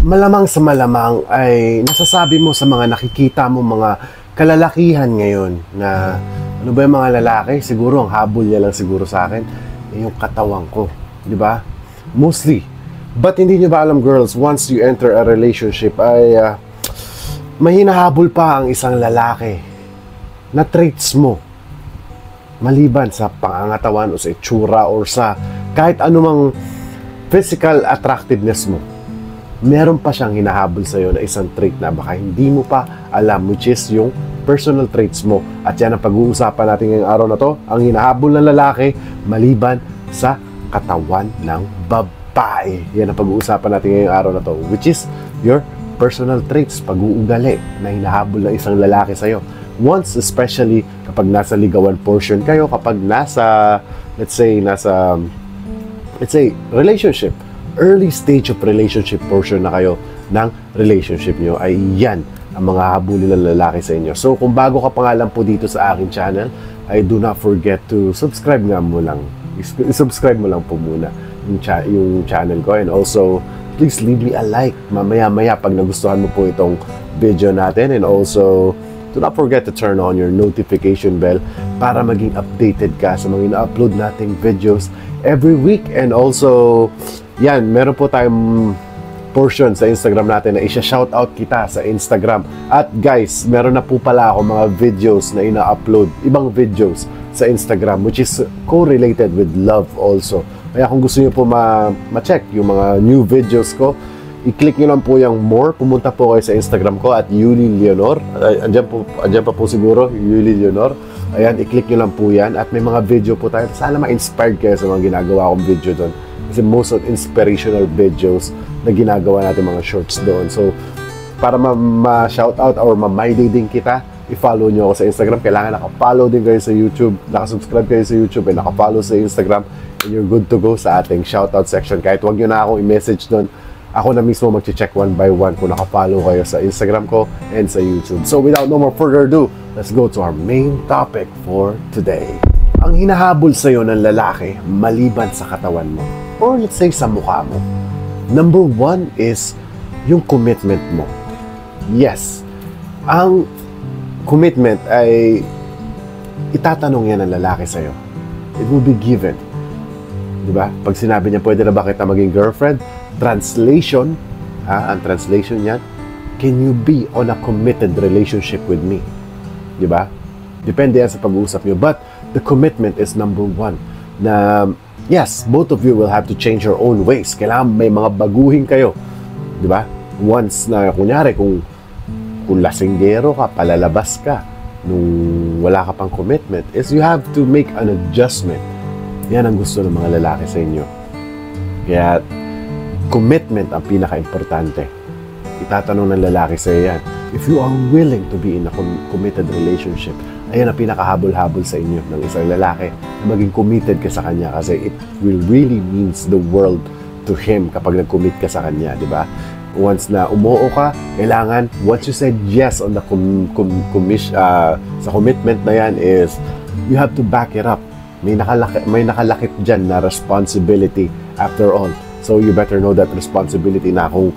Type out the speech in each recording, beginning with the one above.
Malamang sa malamang ay nasasabi mo sa mga nakikita mo mga kalalakihan ngayon na ano ba yung mga lalaki? Siguro ang habol niya lang siguro sa akin yung katawan ko, di ba? Mostly. But hindi nyo ba alam, girls, once you enter a relationship ay may hinahabol pa ang isang lalaki na traits mo maliban sa pangangatawan o sa itsura or sa kahit anumang physical attractiveness mo. Meron pa siyang hinahabol sa'yo na isang trait na baka hindi mo pa alam, which is yung personal traits mo. At yan ang pag-uusapan natin ngayong araw na to, ang hinahabol ng lalaki maliban sa katawan ng babae. Yan ang pag-uusapan natin ngayong araw na to, which is your personal traits, pag-uugali na hinahabol ng isang lalaki sa'yo. Once, especially kapag nasa ligawan portion kayo, kapag nasa, let's say, relationship, early stage of relationship portion na kayo ng relationship nyo, ay yan ang mga habulin ng lalaki sa inyo. So, kung bago ka pa nga lang po dito sa aking channel, ay do not forget to subscribe nga mo lang. I-subscribe mo lang po muna yung channel ko. And also, please leave me a like mamaya-maya pag nagustuhan mo po itong video natin. And also, do not forget to turn on your notification bell para maging updated ka sa mga ina-upload nating videos every week. And also, yan, meron po tayong portion sa Instagram natin na isha-shoutout kita sa Instagram. At guys, meron na po pala ako mga videos na ina-upload, ibang videos sa Instagram, which is correlated with love also. Kaya kung gusto niyo po ma-check yung mga new videos ko, i-click nyo lang po yung more. Pumunta po kayo sa Instagram ko at Yuli Leonor. Andyan pa po siguro, Yuli Leonor. Ayan, i-click nyo lang po yan. At may mga video po tayo. Sana ma-inspired kayo sa mga ginagawa kong video doon. Kasi most of inspirational videos na ginagawa natin mga shorts doon. So, para ma-shoutout or ma-my day din kita, i-follow nyo ako sa Instagram. Kailangan naka-follow din kayo sa YouTube, naka-subscribe kayo sa YouTube, and naka-follow sa Instagram, and you're good to go sa ating shoutout section. Kahit huwag nyo na akong i-message doon, ako na mismo mag-check one by one kung naka-follow kayo sa Instagram ko and sa YouTube. So without no more further ado, let's go to our main topic for today. Ang hinahabol sa'yo ng lalaki maliban sa katawan mo, or let's say sa mukha mo. Number one is yung commitment mo. Yes, ang commitment ay itatanong yan ng lalaki sa'yo. It will be given. Diba? Pag sinabi niya, pwede na ba kita maging girlfriend? Translation, ang translation niyan, can you be on a committed relationship with me? Diba? Depende yan sa pag-uusap niyo. But the commitment is number one. Na, yes, both of you will have to change your own ways. Kailangan may mga baguhin kayo. Diba? Once na, kunyari, kung lasinggero ka, palalabas ka, nung wala ka pang commitment, is you have to make an adjustment. Yan ang gusto ng mga lalaki sa inyo. Kaya, commitment ang pinaka-importante. Itatanong ng lalaki sa iyo yan. If you are willing to be in a committed relationship, ayan ang pinakahabol-habol sa inyo ng isang lalaki na maging committed ka sa kanya kasi it will really means the world to him kapag nag-commit ka sa kanya, di ba? Once na umuo ka, kailangan, once you said yes on the sa commitment na yan is, you have to back it up. May nakalakip dyan na responsibility after all. So you better know that responsibility na kung,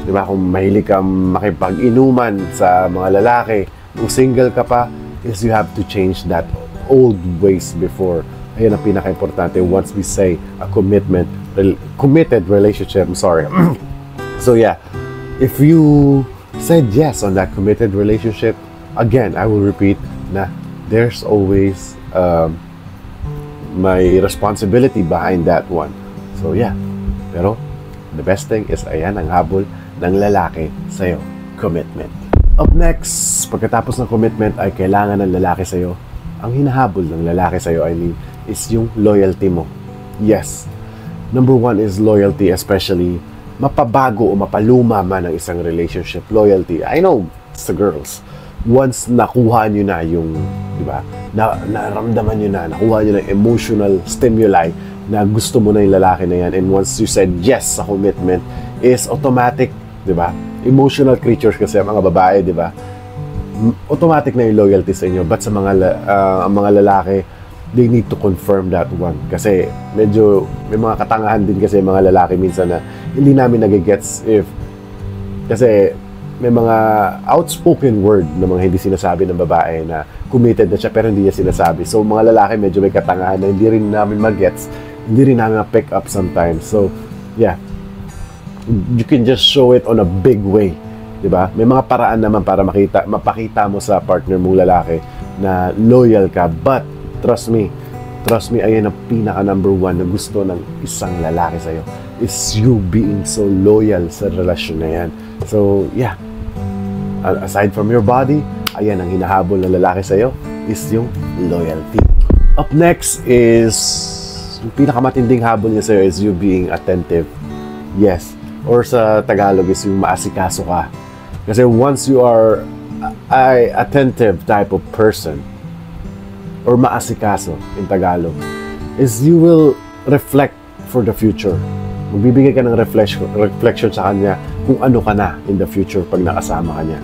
di ba, kung mahilig ka makipag-inuman sa mga lalaki, kung single ka pa, is you have to change that old ways before. Ayan ang pinaka-importante once we say a committed relationship. I'm sorry. So yeah, if you said yes on that committed relationship, again, I will repeat na there's always may responsibility behind that one. So yeah, pero the best thing is ayan ang habol ng lalaki sa'yo, commitment. Up next, pagkatapos ng commitment ay kailangan ng lalaki sa'yo, ang hinahabol ng lalaki sa'yo, I mean, is yung loyalty mo. Yes, number one is loyalty, especially mapabago o mapaluma man ng isang relationship. Loyalty, I know it's the girls. Once nakuha nyo na yung, di ba, naramdaman nyo na, nakuha nyo na emotional stimuli na gusto mo na yung lalaki na yan, and once you said yes sa commitment, is automatic, di ba? Emotional creatures kasi ang mga babae, di ba? Automatic na yung loyalty sa inyo. But sa ang mga lalaki, they need to confirm that one. Kasi medyo may mga katangahan din kasi mga lalaki minsan na hindi namin nagigets if Kasi may mga outspoken word na mga hindi sinasabi ng babae na committed na siya pero hindi niya sinasabi. So mga lalaki medyo may katangahan na hindi rin namin mag-gets, hindi rin namin ma-pick up sometimes. So yeah, you can just show it on a big way, di ba? May mga paraan naman para mapakita mo sa partner mong lalaki na loyal ka. But trust me, ayan ang pinaka number one na gusto ng isang lalaki sa'yo, is you being so loyal sa relasyon na yan. So yeah, aside from your body, ayan ang hinahabol ng lalaki sa'yo, is yung loyalty. Up next is, yung pinakamatinding habol niya sa'yo is you being attentive. Yes, or sa Tagalog is yung maasikaso ka. Kasi once you are a attentive type of person, or maasikaso in Tagalog, is you will reflect for the future. Magbibigay ka ng reflection sa kanya kung ano ka na in the future pag nakasama ka niya.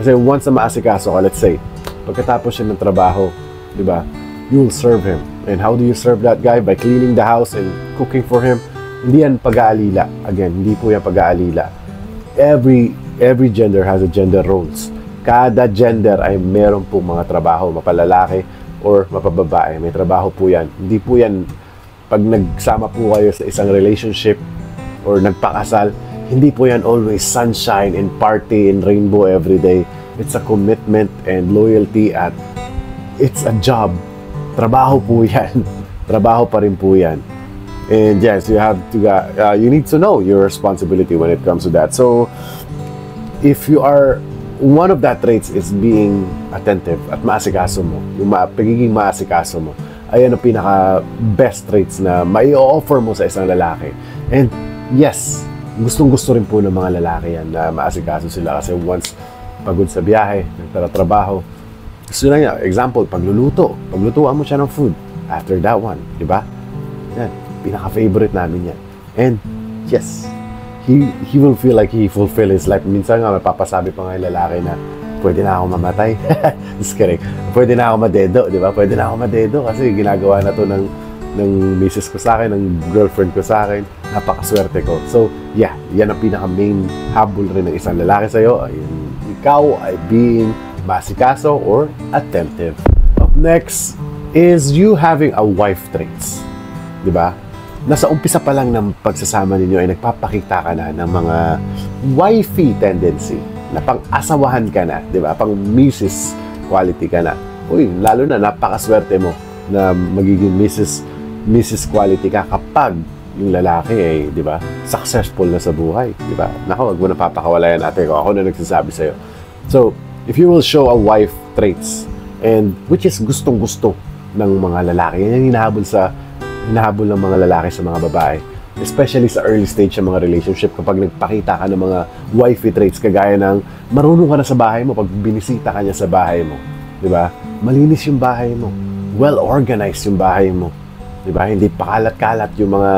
Kasi once na maasikaso ka, let's say, pagkatapos siya ng trabaho, di ba, you will serve him. And how do you serve that guy? By cleaning the house and cooking for him. Hindi yan pag-aalila. Again, hindi po yan pag-aalila. Every gender has a gender roles. Kada gender ay meron po mga trabaho, mapalalaki or mapababae. May trabaho po yan. Hindi po yan, pag nagsama po kayo sa isang relationship or nagpakasal, hindi po yan always sunshine and party and rainbow every day. It's a commitment and loyalty at it's a job. Trabaho po yan. Trabaho pa rin po yan. And yes, you have to, you need to know your responsibility when it comes to that. So, if you are, one of that traits is being attentive at maasikaso mo. Yung pagiging maasikaso mo. Ayan ang pinaka-best traits na mai-offer mo sa isang lalaki. And yes, gustong-gusto rin po ng mga lalaki yan na maasikaso sila. Kasi once pagod sa biyahe, nagtatrabaho, gusto na niya, example, pagluluto. Paglutuan mo siya ng food. After that one, di ba? Yan, pinaka-favorite namin yan. And yes, he will feel like he fulfill his life. Minsan nga, mapapasabi pa nga yung lalaki na, pwede na ako mamatay. Just kidding. Pwede na ako madedo, di ba? Pwede na ako madedo kasi ginagawa na to ng misis ko sa akin, ng girlfriend ko sa akin. Napakaswerte ko. So, yeah, yan ang pinaka-main habol rin ng isang lalaki sa'yo. Ikaw ay being masikaso or attentive. Up next is you having a wife traits. Di ba? Nasa umpisa pa lang ng pagsasama ninyo ay nagpapakita ka na ng mga wifey tendency na pang-asawahan ka na, di ba? Pang-missus quality ka na. Uy, lalo na napakaswerte mo na magiging missus quality ka kapag yung lalaki ay, di ba, successful na sa buhay, di ba? Naku, wag mo na papakawalayan ate ko. Ako na nagsasabi sa'yo. So, if you will show a wife traits, and which is gustong-gusto ng mga lalaki, yan yung hinahabol ng mga lalaki sa mga babae. Especially sa early stage ng mga relationship, kapag nagpakita ka ng mga wifey traits, kagaya ng marunong ka na sa bahay mo, pag binisita ka niya sa bahay mo, di ba? Malinis yung bahay mo. Well-organized yung bahay mo. Di ba? Hindi pakalat-kalat yung mga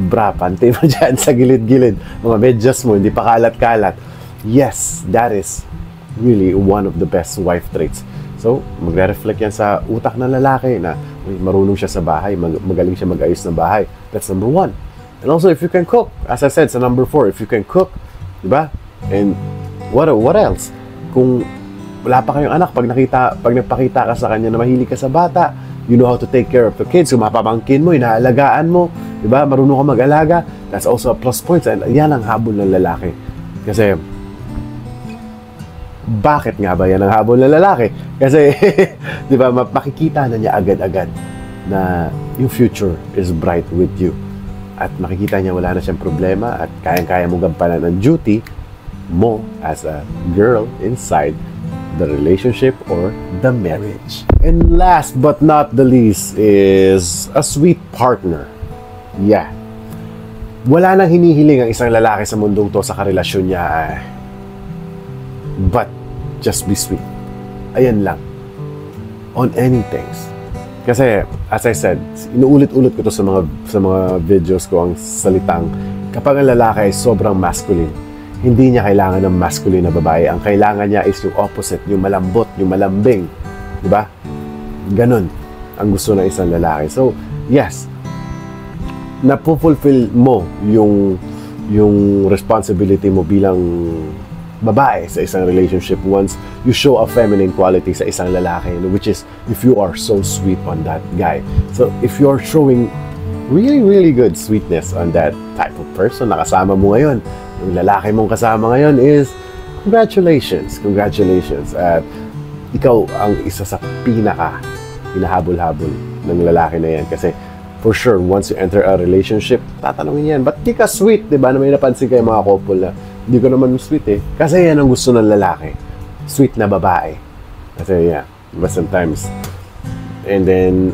bra, panty mo dyan sa gilid-gilid. Mga medyas mo, hindi pakalat-kalat. Yes, that is really one of the best wife traits. So, magre-reflect yan sa utak ng lalaki na marunong siya sa bahay, magaling siya mag-ayos ng bahay. That's number one. And also, if you can cook, as I said, sa number 4, if you can cook, di ba? And what else? Kung wala pa kayong anak, pag nagpakita ka sa kanya na mahilig ka sa bata, you know how to take care of the kids, kung mapapangkin mo, inaalagaan mo, di ba? Marunong ka mag-alaga, that's also a plus point. And yan ang habol ng lalaki. Kasi, bakit nga ba yan ang habol ng lalaki? Kasi, di ba, makikita na niya agad-agad na yung future is bright with you. At makikita niya wala na siyang problema at kayang-kaya mo gampanan ang duty mo as a girl inside the relationship or the marriage. And last but not the least is a sweet partner. Yeah. Wala nang hinihiling ang isang lalaki sa mundong to sa karelasyon niya. But just be sweet. Ayan lang. On anything. Kasi, as I said, inuulit-ulit ko to sa mga videos ko ang salitang kapag ang lalaki ay sobrang masculine, hindi niya kailangan ng masculine na babae. Ang kailangan niya is yung opposite, yung malambot, yung malambing. Diba? Ganon ang gusto ng isang lalaki. So, yes, napufulfill mo yung yung responsibility mo bilang babae sa isang relationship once you show a feminine quality sa isang lalaki, which is if you are so sweet on that guy. So if you're showing really good sweetness on that type of person na kasama mo ngayon, yung lalaki mong kasama ngayon is congratulations at ikaw ang isa sa hinahabol-habol ng lalaki na yan. Kasi for sure, once you enter a relationship, tatanungin yan, ba't di ka sweet? Diba? Na may napansin kayo mga couple na, hindi ko naman sweet eh. Kasi yan ang gusto ng lalaki. Sweet na babae. Kasi yeah, diba sometimes. And then,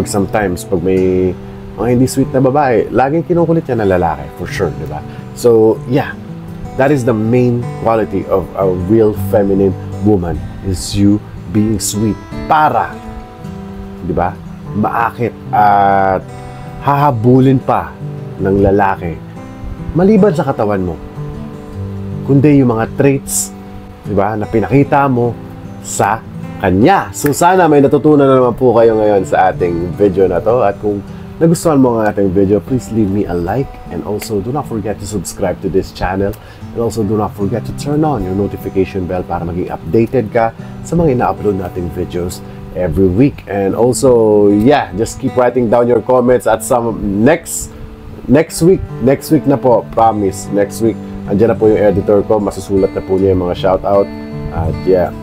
sometimes, pag may mga hindi sweet na babae, laging kinukulit yan ng lalaki. For sure, diba? So, yeah. That is the main quality of a real feminine woman, is you being sweet para, diba? Maakit at hahabulin pa ng lalaki maliban sa katawan mo, kundi yung mga traits, diba, na pinakita mo sa kanya. So sana may natutunan na naman po kayo ngayon sa ating video na to, at kung nagustuhan mo ang ating video, please leave me a like, and also do not forget to subscribe to this channel, and also do not forget to turn on your notification bell para maging updated ka sa mga ina-upload nating videos every week. And also, yeah, just keep writing down your comments at some next week na po, promise, next week andyan na po yung editor ko, masusulat na po niya yung mga shoutout, at yeah,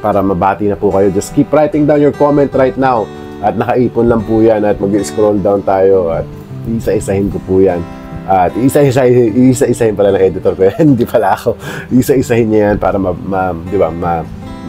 para mabati na po kayo. Just keep writing down your comment right now, at nakaipon lang po yan, at mag-scroll down tayo at isa-isahin ko po yan, at isa-isahin pala ng editor ko hindi pala ako, isa-isahin niya yan para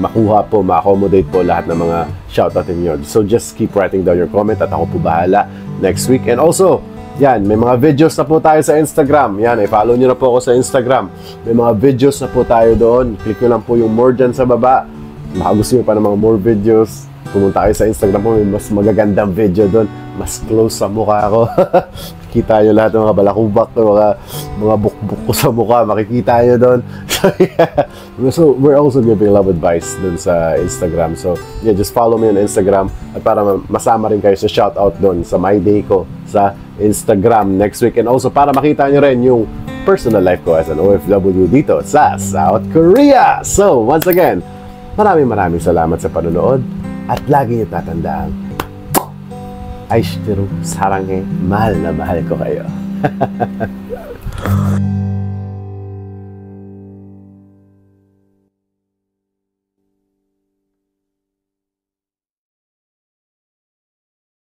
makuha po, ma-accommodate po lahat ng mga shoutout ninyo. So just keep writing down your comment at ako po bahala next week. And also, yan, may mga videos na po tayo sa Instagram. Yan, i-follow nyo na po ako sa Instagram. May mga videos na po tayo doon. Click nyo lang po yung more dyan sa baba. Baka gusto nyo pa ng mga more videos, pumunta kayo sa Instagram po, may mas magagandang video doon, mas close sa mukha ko. Kita nyo lahat ng mga balakubak, mga bukbuk ko sa mukha, makikita nyo doon. So, yeah. So, we're also giving love advice doon sa Instagram. So, yeah, just follow me on Instagram, at para masama rin kayo sa shoutout doon sa My Day ko sa Instagram next week. And also, para makita nyo rin yung personal life ko as an OFW dito sa South Korea. So, once again, maraming salamat sa panonood, at lagi nyo tatandaan, Aishiteru Saranghe, mahal na mahal ko kayo.